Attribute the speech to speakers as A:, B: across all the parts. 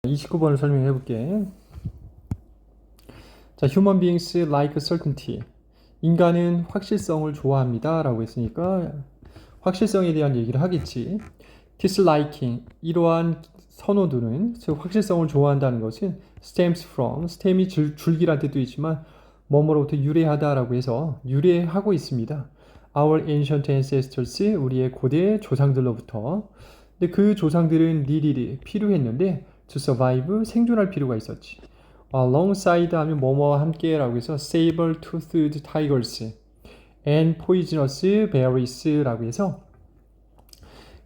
A: 29번을 설명해 볼게. 자, human beings like certainty. 인간은 확실성을 좋아합니다. 라고 했으니까 확실성에 대한 얘기를 하겠지. disliking. 이러한 선호도는, 즉 확실성을 좋아한다는 것은 stems from. stem이 줄기란 뜻도 있지만 뭐뭐로부터 유래하다라고 해서 유래하고 있습니다. Our ancient ancestors, 우리의 고대 조상들로부터. 근데 그 조상들은 needed, 필요했는데 to survive, 생존할 필요가 있었지. alongside 하면 뭐뭐와 함께라고 해서 saber-toothed tigers and poisonous berries라고 해서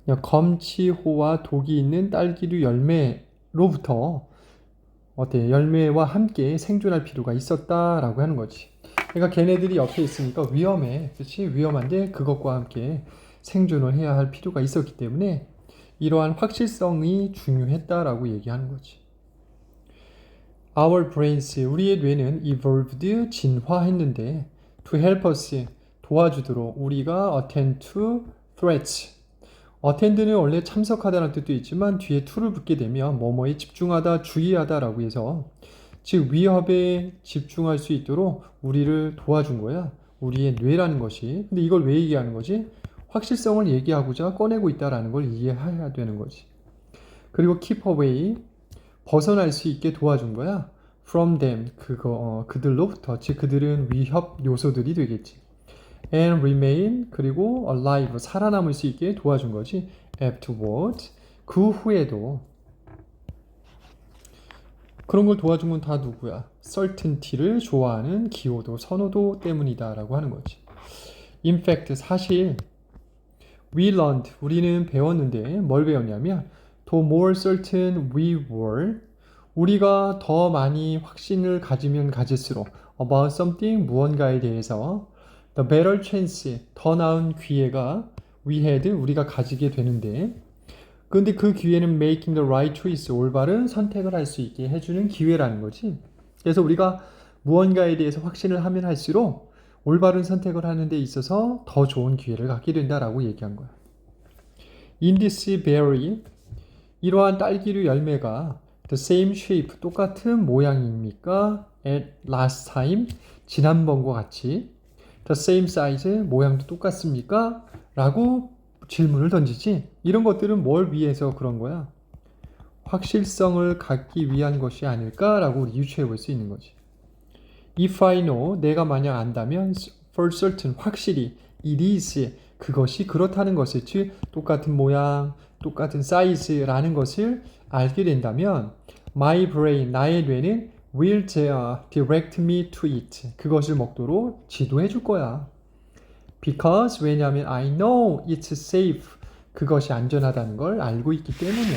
A: 검치호와 독이 있는 딸기류 열매로부터 열매와 함께 생존할 필요가 있었다라고 하는 거지. 그러니까 걔네들이 옆에 있으니까 위험해. 그렇지? 위험한데 그것과 함께 생존을 해야 할 필요가 있었기 때문에 이러한 확실성이 중요했다라고 얘기하는 거지. Our brains, 우리의 뇌는 evolved, 진화했는데 to help us, 도와주도록 우리가 attend to threats. attend는 원래 참석하다라는 뜻도 있지만 뒤에 to를 붙게 되면 뭐뭐에 집중하다, 주의하다라고 해서 즉 위협에 집중할 수 있도록 우리를 도와준 거야. 우리의 뇌라는 것이. 근데 이걸 왜 얘기하는 거지? 확실성을 얘기하고자 꺼내고 있다라는 걸 이해해야 되는 거지. 그리고 keep away, 벗어날 수 있게 도와준 거야. from them, 그들로부터. 즉 그들은 위협 요소들이 되겠지. and remain, 그리고 alive, 살아남을 수 있게 도와준 거지. afterward, 그 후에도. 그런 걸 도와준 건 다 누구야? certainty를 좋아하는 기호도, 선호도 때문이다 라고 하는 거지. in fact, 사실 we learned, 우리는 배웠는데 뭘 배웠냐면 the more certain we were, 우리가 더 많이 확신을 가지면 가질수록 about something, 무언가에 대해서 the better chance, 더 나은 기회가 we had, 우리가 가지게 되는데 근데 그 기회는 making the right choice, 올바른 선택을 할 수 있게 해주는 기회라는 거지. 그래서 우리가 무언가에 대해서 확신을 하면 할수록 올바른 선택을 하는 데 있어서 더 좋은 기회를 갖게 된다라고 얘기한 거야. In this berry, 이러한 딸기류 열매가 the same shape, 똑같은 모양입니까? at last time, 지난번과 같이. the same size, 모양도 똑같습니까? 라고 질문을 던지지. 이런 것들은 뭘 위해서 그런 거야? 확실성을 갖기 위한 것이 아닐까라고 우리 유추해 볼 수 있는 거지. If I know, 내가 만약 안다면 for certain, 확실히 it is, 그것이 그렇다는 것을, 즉 똑같은 모양, 똑같은 사이즈라는 것을 알게 된다면 my brain, 나의 뇌는 will direct me to it, 그것을 먹도록 지도해 줄 거야. Because, 왜냐하면 I know it's safe, 그것이 안전하다는 걸 알고 있기 때문에.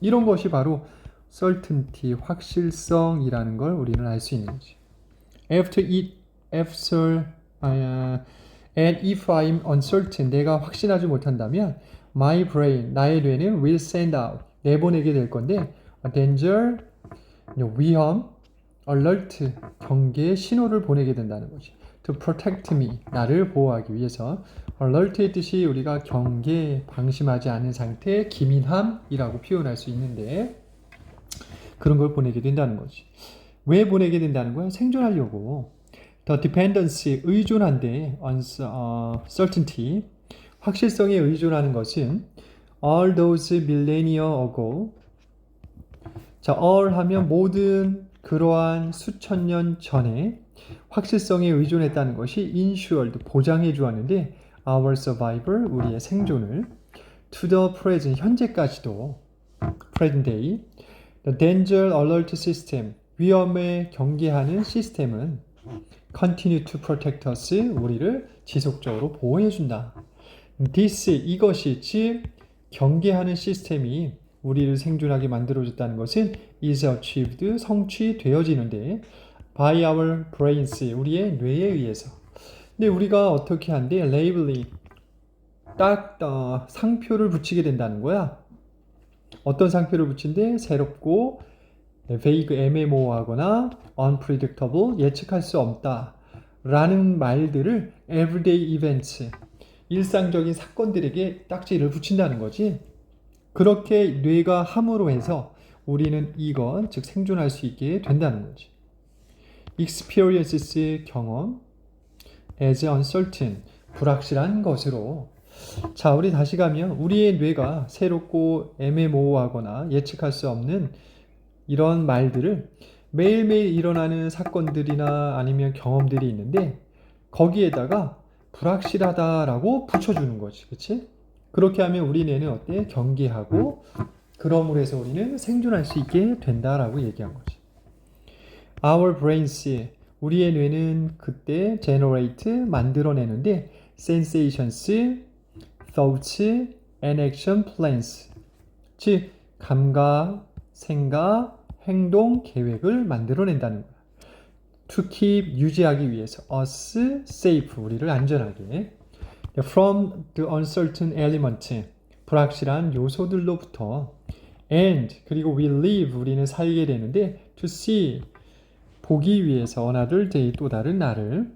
A: 이런 것이 바로 certainty, 확실성이라는 걸 우리는 알 수 있는 거지. And if I'm uncertain, 내가 확신하지 못한다면 my brain, 나의 뇌는 will send out, 내보내게 될 건데 danger, 위험, alert, 경계의 신호를 보내게 된다는 거지. To protect me, 나를 보호하기 위해서. alert의 뜻이 우리가 경계, 방심하지 않은 상태, 기민함이라고 표현할 수 있는데 그런 걸 보내게 된다는 거지. 왜 보내게 된다는 거야? 생존하려고. The dependence, 의존한데 on certainty, 확실성에 의존하는 것은 all those millennia ago. 자, all 하면 모든 그러한 수천 년 전에 확실성에 의존했다는 것이 ensured, 보장해 주었는데 our survival, 우리의 생존을 to the present, 현재까지도 present day. The danger alert system, 위험에 경계하는 시스템은 continue to protect us, 우리를 지속적으로 보호해 준다. This, 이것이, 즉 경계하는 시스템이 우리를 생존하게 만들어줬다는 것은 is achieved, 성취되어지는데 by our brains, 우리의 뇌에 의해서. 근데 우리가 어떻게 한대? labeling, 딱 상표를 붙이게 된다는 거야. 어떤 상표를 붙인대? 새롭고 vague, 애매모호하거나 unpredictable, 예측할 수 없다 라는 말들을 everyday events, 일상적인 사건들에게 딱지를 붙인다는 거지. 그렇게 뇌가 함으로 해서 우리는 이것, 즉 생존할 수 있게 된다는 거지. experiences 경험, as uncertain 불확실한 것으로. 자, 우리 다시 가면 우리의 뇌가 새롭고 애매모호하거나 예측할 수 없는 이런 말들을 매일매일 일어나는 사건들이나 아니면 경험들이 있는데 거기에다가 불확실하다라고 붙여주는 거지. 그치? 그렇게 하면 우리 뇌는 어때? 경계하고 그럼으로 해서 우리는 생존할 수 있게 된다라고 얘기한 거지. Our brains, 우리의 뇌는 그때 generate, 만들어내는데 sensations, thoughts, and action plans, 즉 감각, 생각, 행동, 계획을 만들어낸다는 거야. To keep, 유지하기 위해서. us safe, 우리를 안전하게. From the uncertain element, 불확실한 요소들로부터. And, 그리고 we live, 우리는 살게 되는데 to see, 보기 위해서 another day, 또 다른 날을.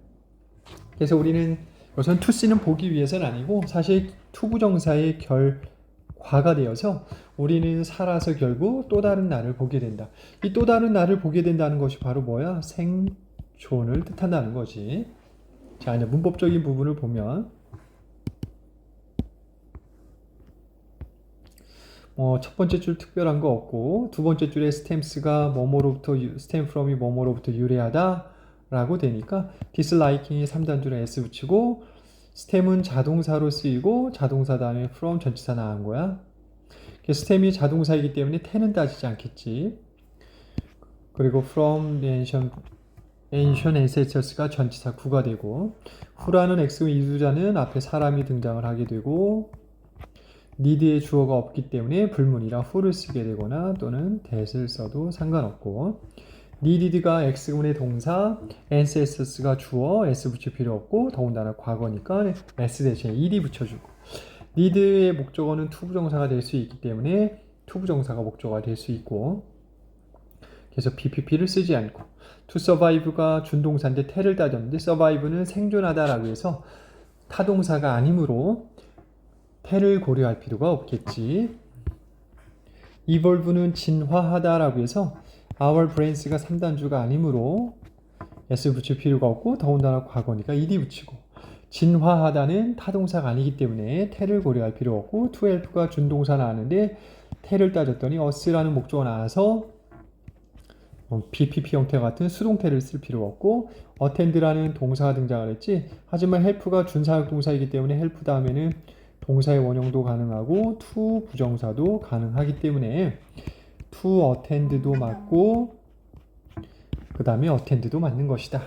A: 그래서 우리는 우선 to see는 보기 위해서는 아니고 사실 투부정사의 결과가 되어서 우리는 살아서 결국 또 다른 날을 보게 된다. 이 또 다른 날을 보게 된다는 것이 바로 뭐야? 생존을 뜻한다는 거지. 자, 이제 문법적인 부분을 보면 첫 번째 줄 특별한 거 없고 두 번째 줄에 stems가 뭐뭐로부터 stem from이 뭐뭐로부터 유래하다 라고 되니까 disliking이 3단줄에 s 붙이고 stem은 자동사로 쓰이고 자동사 다음에 from 전치사 나온 거야. stem이 자동사이기 때문에 ten은 따지지 않겠지. 그리고 from the ancient ancestors가 전치사 구가 되고 who라는 X 이두자는 앞에 사람이 등장을 하게 되고 need의 주어가 없기 때문에 불문이라 who를 쓰게 되거나 또는 that을 써도 상관없고 needed가 X군의 동사, ancestors가 주어, S 붙일 필요 없고 더군다나 과거니까 S 대신에 ed 붙여주고 need의 목적어는 투부정사가 될 수 있기 때문에 투부정사가 목적어가 될 수 있고 그래서 PPP를 쓰지 않고 to survive가 준동사인데 태를 따졌는데 survive는 생존하다라고 해서 타동사가 아니므로 태를 고려할 필요가 없겠지. evolve는 진화하다라고 해서 our brains가 3단주가 아니므로 s 붙일 필요가 없고 더군다나 과거니까 ed 붙이고 진화하다는 타동사가 아니기 때문에 태를 고려할 필요 없고 to help가 준동사 나왔는데 태를 따졌더니 us라는 목적어가 나와서 BPP 형태 같은 수동태를 쓸 필요 없고 attend라는 동사가 등장을 했지. 하지만 help가 준사역 동사이기 때문에 help 다음에는 동사의 원형도 가능하고 to 부정사도 가능하기 때문에 to attend도 맞고 그 다음에 attend도 맞는 것이다.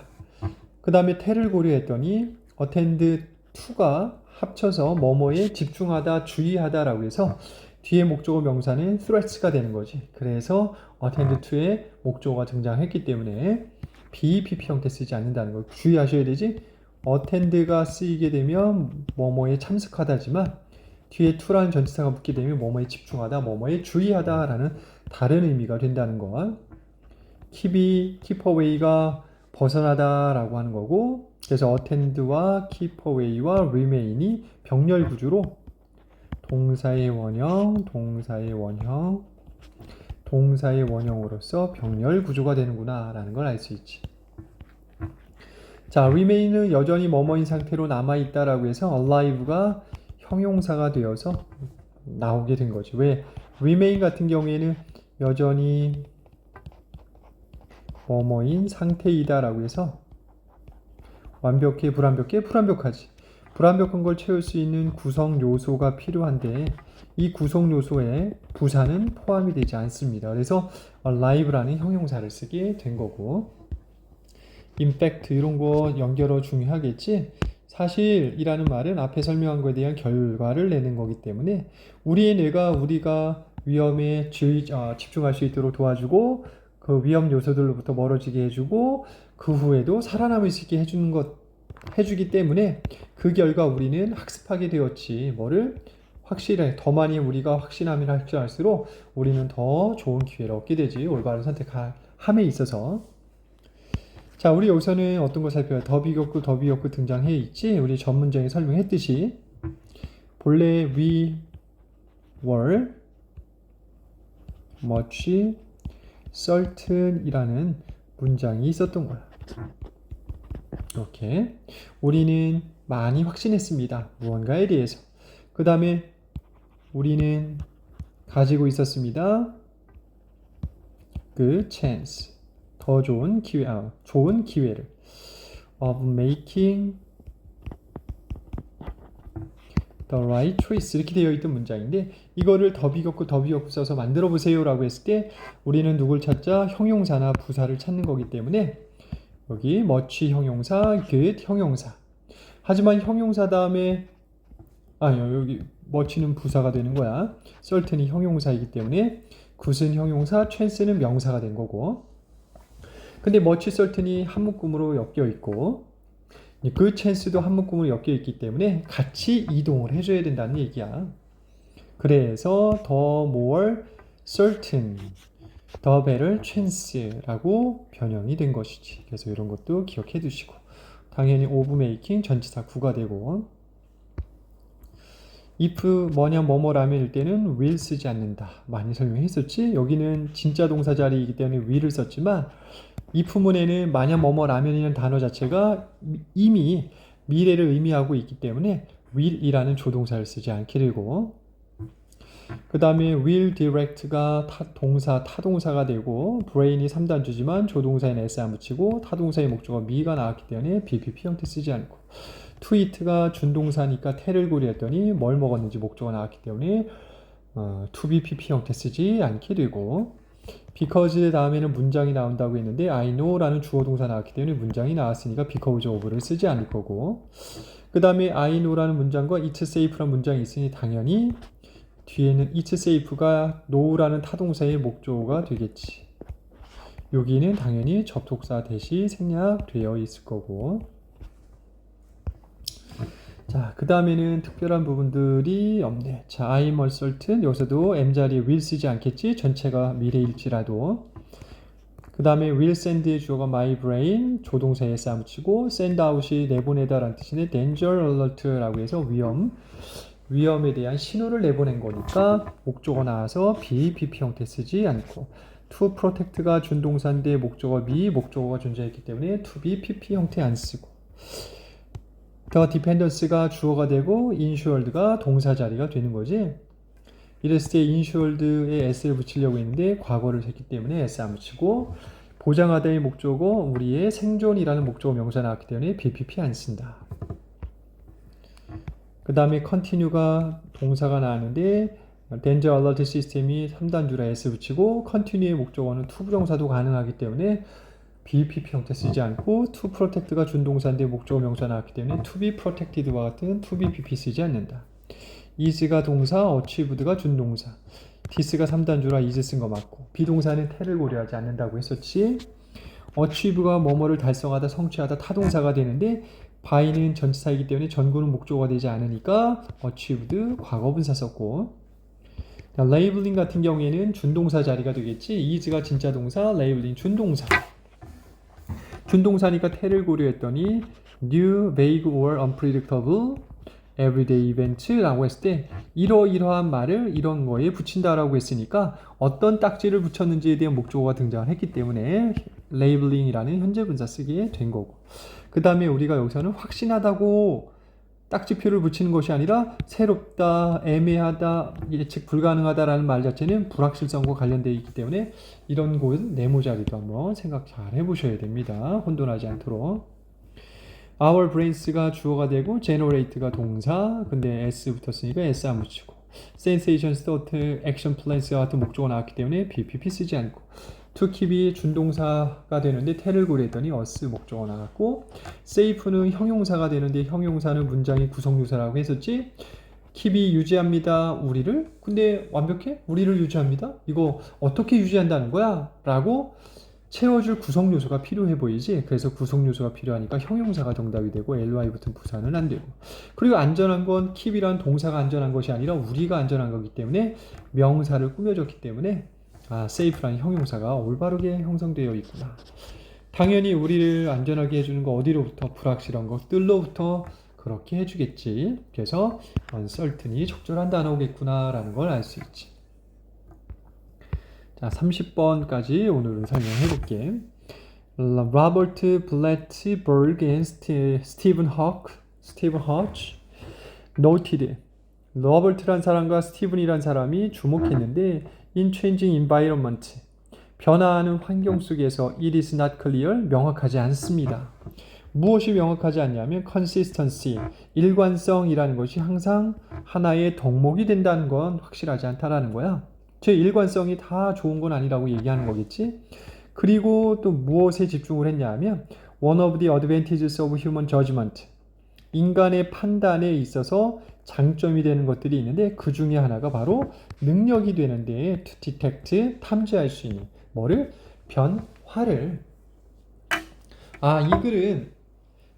A: 그 다음에 태를 고려했더니 attend to가 합쳐서 뭐뭐에 집중하다, 주의하다라고 해서 뒤에 목적어 명사는 threats가 되는 거지. 그래서 attend to의 목적어가 등장했기 때문에 BPP 형태 쓰지 않는다는 거 주의하셔야 되지. attend가 쓰이게 되면 뭐뭐에 참석하다지만 뒤에 to라는 전치사가 붙게 되면 뭐뭐에 집중하다, 뭐뭐에 주의하다라는 다른 의미가 된다는 거. keep away가 벗어나다라고 하는 거고 그래서 attend와 keep away와 remain이 병렬 구조로 동사의 원형, 동사의 원형, 동사의 원형으로서 병렬 구조가 되는구나 라는 걸 알 수 있지. 자, remain은 여전히 뭐뭐인 상태로 남아있다라고 해서 alive가 형용사가 되어서 나오게 된 거지. 왜? remain 같은 경우에는 여전히 뭐뭐인 상태이다라고 해서 완벽해, 불완벽해, 불완벽하지. 불완벽한 걸 채울 수 있는 구성 요소가 필요한데 이 구성 요소에 부사는 포함이 되지 않습니다. 그래서 alive라는 형용사를 쓰게 된 거고 in fact 이런 거 연결어 중요하겠지. 사실이라는 말은 앞에 설명한 거에 대한 결과를 내는 거기 때문에 우리의 뇌가 우리가 위험에 집중할 수 있도록 도와주고 그 위험 요소들로부터 멀어지게 해주고 그 후에도 살아남을 수 있게 해주기 때문에 그 결과 우리는 학습하게 되었지. 뭐를? 확실해. 더 많이 우리가 확신하면 할수록 우리는 더 좋은 기회를 얻게 되지. 올바른 선택함에 있어서. 자, 우리 여기서는 어떤 걸 살펴요? 더비격구 등장해 있지. 우리 전 문장에 설명했듯이 본래 we were much certain이라는 문장이 있었던 거야. 이렇게 우리는 많이 확신했습니다. 무언가에 대해서. 그 다음에 우리는 가지고 있었습니다. 그 chance, 더 좋은 좋은 기회를 of making the right choice 이렇게 되어 있던 문장인데 이거를 더비 겪고 써서 만들어 보세요 라고 했을 때 우리는 누굴 찾자? 형용사나 부사를 찾는 거기 때문에 여기 much 형용사, good 형용사. 하지만 형용사 다음에 여기 much는 부사가 되는 거야. certain이 형용사이기 때문에 good은 형용사, chance는 명사가 된 거고. 근데 much certain이 한 묶음으로 엮여 있고 good chance도 한 묶음으로 엮여 있기 때문에 같이 이동을 해줘야 된다는 얘기야. 그래서 the more certain, the better chance라고 변형이 된 것이지. 그래서 이런 것도 기억해 두시고 당연히 of making 전치사 구가 되고 if 뭐뭐라면 일 때는 will 쓰지 않는다. 많이 설명했었지? 여기는 진짜 동사 자리이기 때문에 will을 썼지만 if문에는 만약 뭐뭐라면이라는 단어 자체가 이미 미래를 의미하고 있기 때문에 will이라는 조동사를 쓰지 않게 되고 그 다음에 will direct가 타동사가 되고 brain이 3단주지만 조동사에는 s 안 붙이고 타동사의 목적어 me가 나왔기 때문에 BPP 형태 쓰지 않고 to eat가 준동사니까 태를 고려했더니 뭘 먹었는지 목적어 나왔기 때문에 to BPP 형태 쓰지 않게 되고 because 다음에는 문장이 나온다고 했는데 I know라는 주어 동사 나왔기 때문에 문장이 나왔으니까 because of를 쓰지 않을 거고 그 다음에 I know라는 문장과 it's safe라는 문장이 있으니 당연히 뒤에는 it's safe가 know라는 타동사의 목적어가 되겠지. 여기는 당연히 접속사 대시 생략되어 있을 거고 자, 그 다음에는 특별한 부분들이 없네. 자, I'm certain 여기서도 M자리에 will 쓰지 않겠지? 전체가 미래일지라도 그 다음에 will send의 주어가 my brain 조동사에 s 안 붙이고 send out이 내보내다 라는 뜻인데 danger alert라고 해서 위험에 대한 신호를 내보낸 거니까 목적어 나와서 be, PP 형태 쓰지 않고 to protect가 준동사인데 목적어 be, 목적어가 존재했기 때문에 to be, PP 형태 안 쓰고 더 디펜던스가 주어가 되고 insured가 동사 자리가 되는 거지. 이랬을 때 insured에 s를 붙이려고 했는데 과거를 했기 때문에 s 안 붙이고 보장하다의 목적어 우리의 생존이라는 목적어 명사 나왔기 때문에 BPP 안 쓴다. 그 다음에 continue가 동사가 나왔는데 danger alert 시스템이 3단주라 s 붙이고 continue의 목적어는 to 부정사도 가능하기 때문에 BPP 형태 쓰지 않고 to protect가 준동사인데 목적어 명사 나왔기 때문에 to be protected와 같은 to BPP 쓰지 않는다. is가 동사, achieved가 준동사. this가 3단주라 is 쓴 거 맞고 비동사는 te를 고려하지 않는다고 했었지. achieve가 뭐뭐를 달성하다, 성취하다 타동사가 되는데 by는 전치사이기 때문에 전구는 목적어가 되지 않으니까 achieved 과거분사 썼고 labeling 같은 경우에는 준동사 자리가 되겠지. is가 진짜 동사, labeling 준동사. 준동사니까 te를 고려했더니 new, vague or unpredictable everyday event라고 했을 때 이러이러한 말을 이런 거에 붙인다라고 했으니까 어떤 딱지를 붙였는지에 대한 목적어가 등장을 했기 때문에 labeling이라는 현재 분사 쓰게 된 거고 그 다음에 우리가 여기서는 확신하다고 딱지표를 붙이는 것이 아니라 새롭다, 애매하다, 예측 불가능하다라는 말 자체는 불확실성과 관련되어 있기 때문에 이런 곳 네모 자리도 한번 생각 잘 해보셔야 됩니다. 혼돈하지 않도록. Our brains가 주어가 되고 generate가 동사, 근데 s 붙었으니까 s 안 붙이고 sensations, thought, action, plans와 같은 목적어가 나왔기 때문에 BPP 쓰지 않고 to keep이 준동사가 되는데 te를 고려했더니 us 목적어 나왔고 safe는 형용사가 되는데 형용사는 문장의 구성요소라고 했었지. keep이 유지합니다. 우리를? 근데 완벽해? 우리를 유지합니다. 이거 어떻게 유지한다는 거야? 라고 채워줄 구성요소가 필요해 보이지. 그래서 구성요소가 필요하니까 형용사가 정답이 되고 ly 붙은 부사는 안 되고 그리고 안전한 건 keep이란 동사가 안전한 것이 아니라 우리가 안전한 거기 때문에 명사를 꾸며줬기 때문에 safe라는 형용사가 올바르게 형성되어 있구나. 당연히 우리를 안전하게 해주는 거 어디로부터? 불확실한 것들로부터 그렇게 해주겠지. 그래서 uncertain이 적절한 단어겠구나 라는 걸 알 수 있지. 자, 30번까지 오늘은 설명해 볼게. 로버트 블래트버그 앤 스티븐 허치 noted. 로버트란 사람과 스티븐이란 사람이 주목했는데 in changing environment. 변화하는 환경 속에서 it is not clear. 명확하지 않습니다. 무엇이 명확하지 않냐면 consistency, 일관성이라는 것이 항상 하나의 덕목이 된다는 건 확실하지 않다라는 거야. 제 일관성이 다 좋은 건 아니라고 얘기하는 거겠지. 그리고 또 무엇에 집중을 했냐면 one of the advantages of human judgment, 인간의 판단에 있어서 장점이 되는 것들이 있는데 그 중에 하나가 바로 능력이 되는데 to detect, 탐지할 수 있는 뭐를? 변화를. 이 글은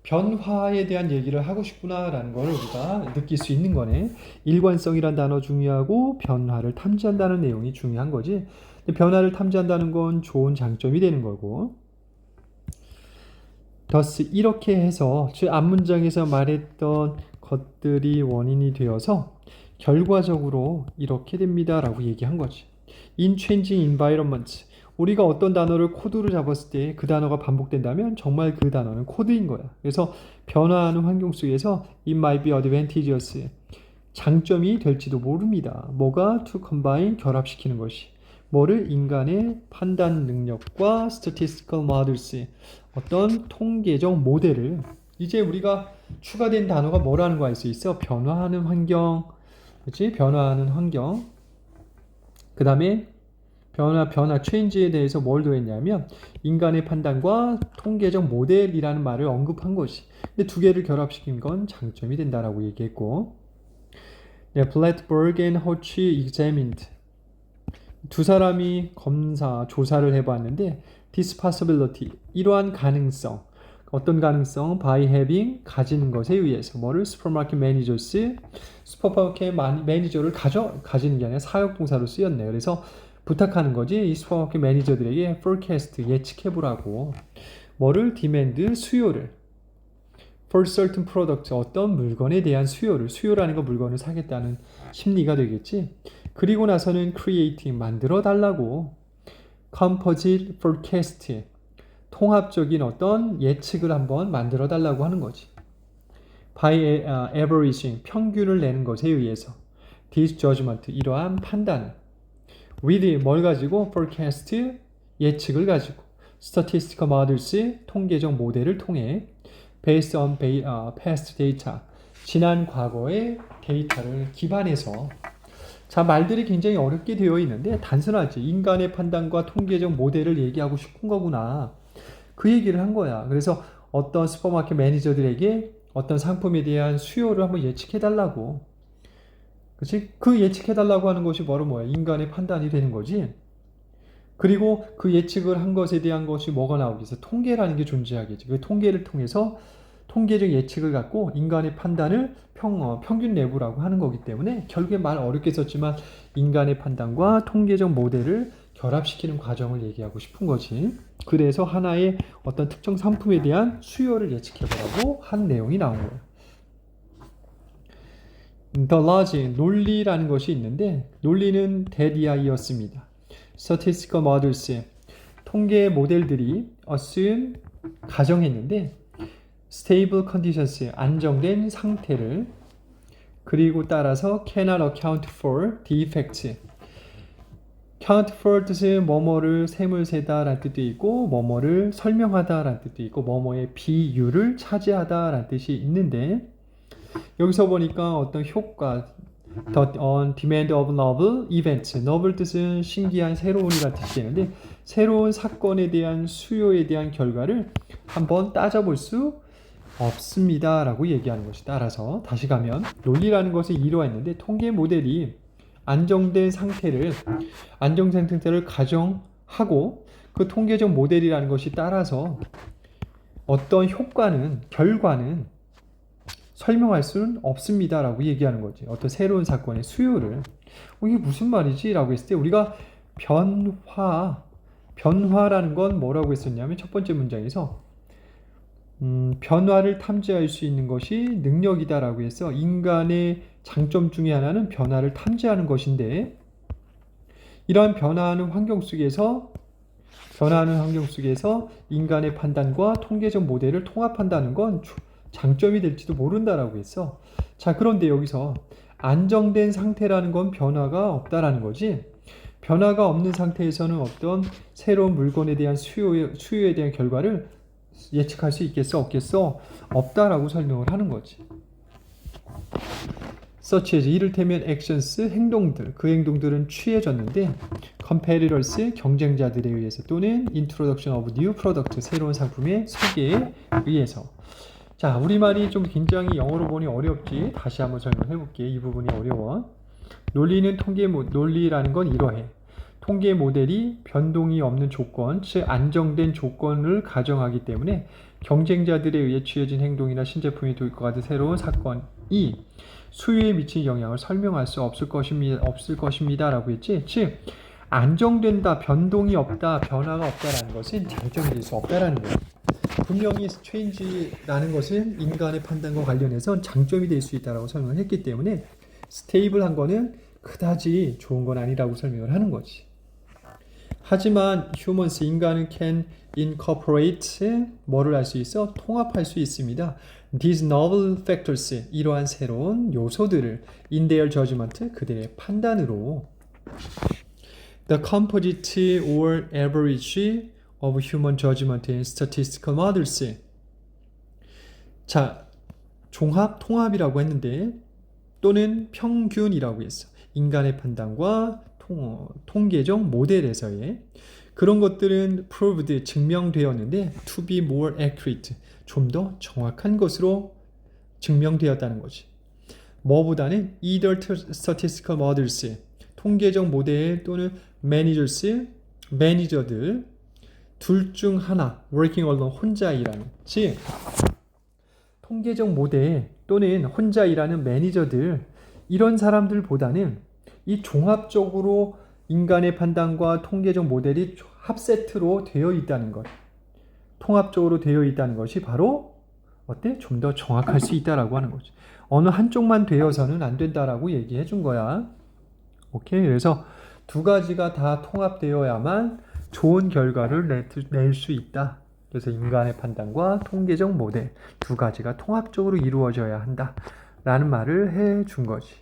A: 변화에 대한 얘기를 하고 싶구나라는 걸 우리가 느낄 수 있는 거네. 일관성이란 단어 중요하고 변화를 탐지한다는 내용이 중요한 거지. 근데 변화를 탐지한다는 건 좋은 장점이 되는 거고. thus 이렇게 해서 즉 앞문장에서 말했던 것들이 원인이 되어서 결과적으로 이렇게 됩니다라고 얘기한 거지. in changing environments. 우리가 어떤 단어를 코드로 잡았을 때 그 단어가 반복된다면 정말 그 단어는 코드인 거야. 그래서 변화하는 환경 속에서 it might be advantageous. 장점이 될지도 모릅니다. 뭐가 to combine, 결합시키는 것이. 뭐를? 인간의 판단 능력과 statistical models, 어떤 통계적 모델을. 이제 우리가 추가된 단어가 뭐라는 거 알 수 있어? 변화하는 환경. 그렇지? 변화하는 환경. 그 다음에 변화, change에 대해서 뭘 더했냐면 인간의 판단과 통계적 모델이라는 말을 언급한 것이. 근데 두 개를 결합시킨 건 장점이 된다라고 얘기했고, 블래트버그 앤 허치 examined. 두 사람이 조사를 해봤는데 this possibility, 이러한 가능성. 어떤 가능성? by having, 가지는 것에 의해서. 뭐를? 슈퍼마켓 매니저스, 슈퍼마켓 매니저를 가지는 게 아니라 사역동사로 쓰였네. 그래서 부탁하는 거지. 이 슈퍼마켓 매니저들에게 forecast, 예측해보라고. 뭐를? demand, 수요를. for certain product, 어떤 물건에 대한 수요를. 수요라는 건 물건을 사겠다는 심리가 되겠지. 그리고 나서는 creating, 만들어 달라고. composite forecast, 통합적인 어떤 예측을 한번 만들어 달라고 하는 거지. by averaging, 평균을 내는 것에 의해서. this judgment, 이러한 판단을. with 뭘 가지고? forecast, 예측을 가지고. statistical models, 통계적 모델을 통해. based on past data, 지난 과거의 데이터를 기반해서. 자, 말들이 굉장히 어렵게 되어 있는데 단순하지. 인간의 판단과 통계적 모델을 얘기하고 싶은 거구나. 그 얘기를 한 거야. 그래서 어떤 슈퍼마켓 매니저들에게 어떤 상품에 대한 수요를 한번 예측해달라고. 그치? 그 예측해달라고 하는 것이 바로 뭐야? 인간의 판단이 되는 거지. 그리고 그 예측을 한 것에 대한 것이 뭐가 나오겠어? 통계라는 게 존재하겠지. 그 통계를 통해서 통계적 예측을 갖고 인간의 판단을 평균 내부라고 하는 거기 때문에 결국에 말 어렵게 썼지만 인간의 판단과 통계적 모델을 결합시키는 과정을 얘기하고 싶은 거지. 그래서 하나의 어떤 특정 상품에 대한 수요를 예측해보라고 한 내용이 나온 거예요. The logic, 논리라는 것이 있는데 논리는 대디아이였습니다. Statistical models, 통계 모델들이 assume, 가정했는데 stable conditions, 안정된 상태를, 그리고 따라서 cannot account for defects. count for 뜻은 뭐뭐를 셈을 세다 라는 뜻도 있고 뭐뭐를 설명하다 라는 뜻도 있고 뭐뭐의 비율을 차지하다 라는 뜻이 있는데 여기서 보니까 어떤 효과, the on demand of novel events, novel 뜻은 신기한, 새로운이라는 뜻이 되는데 새로운 사건에 대한 수요에 대한 결과를 한번 따져볼 수 없습니다 라고 얘기하는 것이. 따라서 다시 가면 논리라는 것이 이루어있는데 통계 모델이 안정된 상태를 가정하고 그 통계적 모델이라는 것이 따라서 어떤 결과는 설명할 수는 없습니다 라고 얘기하는 거지. 어떤 새로운 사건의 수요를. 이게 무슨 말이지? 라고 했을 때 우리가 변화라는 건 뭐라고 했었냐면 첫 번째 문장에서 변화를 탐지할 수 있는 것이 능력이다 라고 해서 인간의 장점 중에 하나는 변화를 탐지하는 것인데 이러한 변화하는 환경 속에서 인간의 판단과 통계적 모델을 통합한다는 건 장점이 될지도 모른다라고 했어. 자, 그런데 여기서 안정된 상태라는 건 변화가 없다라는 거지. 변화가 없는 상태에서는 어떤 새로운 물건에 대한 수요에 대한 결과를 예측할 수 있겠어? 없겠어? 없다라고 설명을 하는 거지. such as 이를테면 actions 행동들, 그 행동들은 취해졌는데 competitors 경쟁자들에 의해서 또는 introduction of new product 새로운 상품의 소개에 의해서. 자, 우리말이 좀 굉장히 영어로 보니 어렵지. 다시 한번 설명해 볼게. 이 부분이 어려워. 논리라는 건 이러해. 통계 모델이 변동이 없는 조건, 즉 안정된 조건을 가정하기 때문에 경쟁자들에 의해 취해진 행동이나 신제품이 될 것 같은 새로운 사건이 수요에 미친 영향을 설명할 수 없을 것입니다 라고 했지. 즉 안정된다, 변동이 없다, 변화가 없다라는 것은 장점이 될 수 없다라는 거예요. 분명히 change라는 것은 인간의 판단과 관련해서 장점이 될 수 있다라고 설명을 했기 때문에 스테이블한 거는 그다지 좋은 건 아니라고 설명을 하는 거지. 하지만 humans, 인간은 can incorporate 뭐를 할 수 있어? 통합할 수 있습니다. These novel factors, 이러한 새로운 요소들을 in their judgment, 그들의 판단으로 the composite or average of human judgment and statistical models. 자, 통합이라고 했는데 또는 평균이라고 했어. 인간의 판단과 통계적 모델에서의 그런 것들은 proved, 증명되었는데 to be more accurate, 좀 더 정확한 것으로 증명되었다는 거지. 뭐보다는 either statistical models, 통계적 모델 또는 매니저들 둘 중 하나, working alone, 혼자 일하는, 즉 통계적 모델 또는 혼자 일하는 매니저들, 이런 사람들보다는 이 종합적으로 인간의 판단과 통계적 모델이 합세트로 되어 있다는 것, 통합적으로 되어 있다는 것이 바로 좀 더 정확할 수 있다라고 하는 거죠. 어느 한쪽만 되어서는 안 된다라고 얘기해 준 거야. 오케이. 그래서 두 가지가 다 통합되어야만 좋은 결과를 낼 수 있다. 그래서 인간의 판단과 통계적 모델 두 가지가 통합적으로 이루어져야 한다라는 말을 해 준 거지.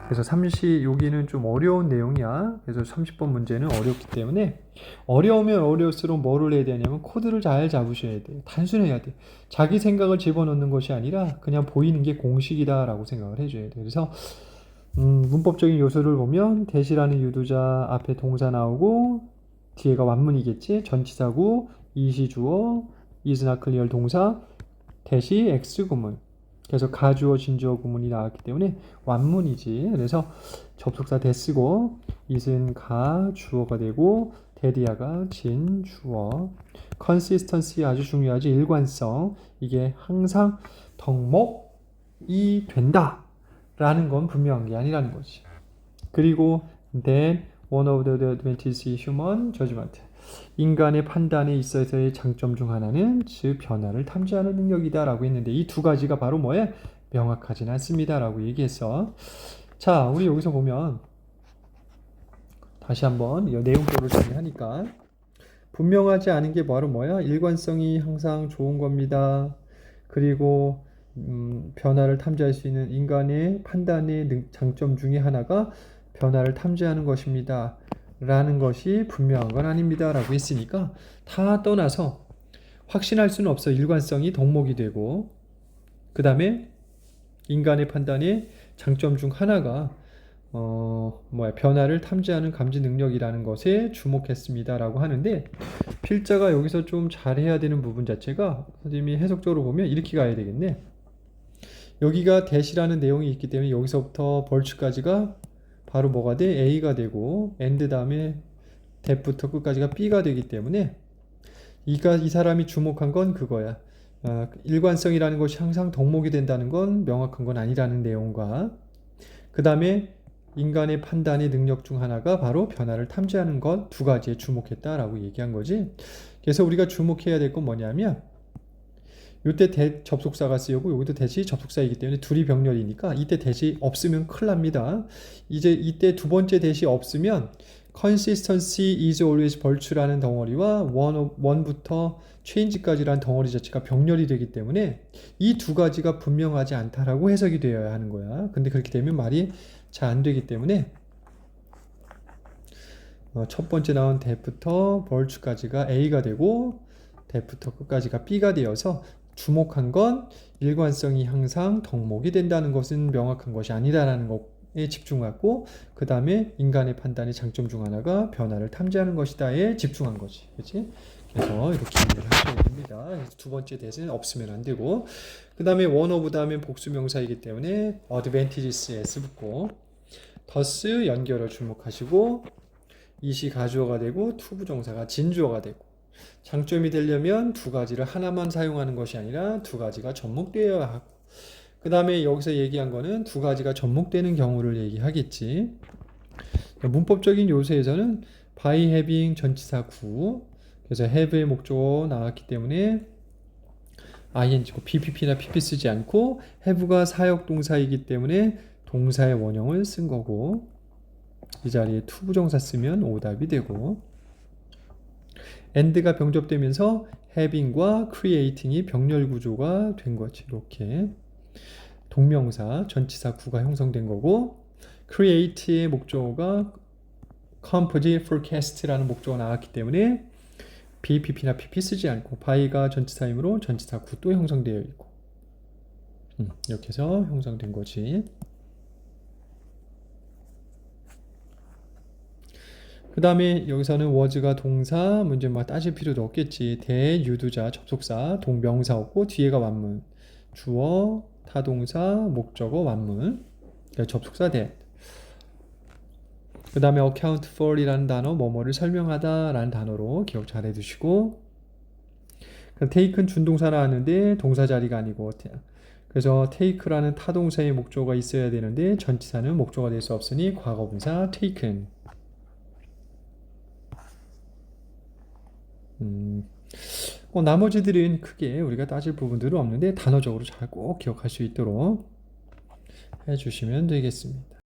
A: 그래서 여기는 좀 어려운 내용이야. 그래서 30번 문제는 어렵기 때문에 어려우면 어려울수록 뭐를 해야 되냐면 코드를 잘 잡으셔야 돼. 단순해야 돼. 자기 생각을 집어넣는 것이 아니라 그냥 보이는 게 공식이다라고 생각을 해줘야 돼. 그래서 문법적인 요소를 보면 대시라는 유두자 앞에 동사 나오고 뒤에가 완문이겠지. 전치사구, 이시주어, is나 클리어 동사, 대시 X 구문. 그래서 가주어, 진주어 구문이 나왔기 때문에 완문이지. 그래서 접속사 대쓰고 is은 가, 주어가 되고 대디아가 진, 주어. consistency 아주 중요하지. 일관성. 이게 항상 덕목이 된다 라는 건 분명한 게 아니라는 거지. 그리고 then one of the advantages human judgment. 인간의 판단에 있어서의 장점 중 하나는 즉 변화를 탐지하는 능력이다 라고 했는데 이 두 가지가 바로 뭐에? 명확하진 않습니다 라고 얘기했어. 자, 우리 여기서 보면 다시 한번 이 내용표를 정리하니까 분명하지 않은 게 바로 뭐야? 일관성이 항상 좋은 겁니다. 그리고 변화를 탐지할 수 있는 인간의 판단의 장점 중에 하나가 변화를 탐지하는 것입니다. 라는 것이 분명한 건 아닙니다. 라고 했으니까 다 떠나서 확신할 수는 없어. 일관성이 덕목이 되고 그 다음에 인간의 판단의 장점 중 하나가 변화를 탐지하는 감지 능력이라는 것에 주목했습니다. 라고 하는데 필자가 여기서 좀 잘해야 되는 부분 자체가 선생님이 해석적으로 보면 이렇게 가야 되겠네. 여기가 대시라는 내용이 있기 때문에 여기서부터 벌츠까지가 바로 뭐가 돼? A가 되고 and 다음에 that부터 끝까지가 B가 되기 때문에 이 사람이 주목한 건 그거야. 일관성이라는 것이 항상 덕목이 된다는 건 명확한 건 아니라는 내용과 그 다음에 인간의 판단의 능력 중 하나가 바로 변화를 탐지하는 것 두 가지에 주목했다라고 얘기한 거지. 그래서 우리가 주목해야 될 건 뭐냐면 이때 접속사가 쓰이고 여기도 대시 접속사이기 때문에 둘이 병렬이니까 이때 대시 없으면 큰일 납니다. 이제 이때 두 번째 대시 없으면 consistency is always 벌추라는 덩어리와 one부터 change까지라는 덩어리 자체가 병렬이 되기 때문에 이 두 가지가 분명하지 않다라고 해석이 되어야 하는 거야. 근데 그렇게 되면 말이 잘 안 되기 때문에 첫 번째 나온 that부터 벌추까지가 A가 되고 that부터 끝까지가 B가 되어서 주목한 건 일관성이 항상 덕목이 된다는 것은 명확한 것이 아니다라는 것에 집중하고 그 다음에 인간의 판단의 장점 중 하나가 변화를 탐지하는 것이다에 집중한 거지. 그렇지? 그래서 이렇게 이해를 하셔야 됩니다. 그래서 두 번째 대세는 없으면 안 되고 그 다음에 one of 다음에 복수명사이기 때문에 advantages s 붙고 thus 연결을 주목하시고 이시 가주어가 되고 to 부정사가 진주어가 되고 장점이 되려면 두 가지를 하나만 사용하는 것이 아니라 두 가지가 접목되어야 하고 그 다음에 여기서 얘기한 거는 두 가지가 접목되는 경우를 얘기하겠지. 문법적인 요소에서는 by having 전치사 구 그래서 have의 목적어 나왔기 때문에 ing고 bpp나 pp 쓰지 않고 have가 사역동사이기 때문에 동사의 원형을 쓴 거고 이 자리에 to 부정사 쓰면 오답이 되고 and가 병접되면서 having과 creating이 병렬 구조가 된 거지. 이렇게 동명사 전치사 구가 형성된 거고 create의 목적어가 compose, forecast라는 목적어가 나왔기 때문에 BPP나 PP 쓰지 않고 by가 전치사이므로 전치사 구도 형성되어 있고 이렇게 해서 형성된 거지. 그 다음에 여기서는 was가 동사 문제 막 따질 필요도 없겠지. 대유두자 접속사 동명사 없고 뒤에가 완문 주어 타동사 목적어 완문 그러니까 접속사 that 그 다음에 account for이라는 단어 뭐뭐를 설명하다 라는 단어로 기억 잘 해두시고 take는 준동사 나왔는데 동사 자리가 아니고 그래서 take라는 타동사의 목적어가 있어야 되는데 전치사는 목적어가 될 수 없으니 과거분사 taken 나머지들은 크게 우리가 따질 부분들은 없는데 단어적으로 잘 꼭 기억할 수 있도록 해주시면 되겠습니다.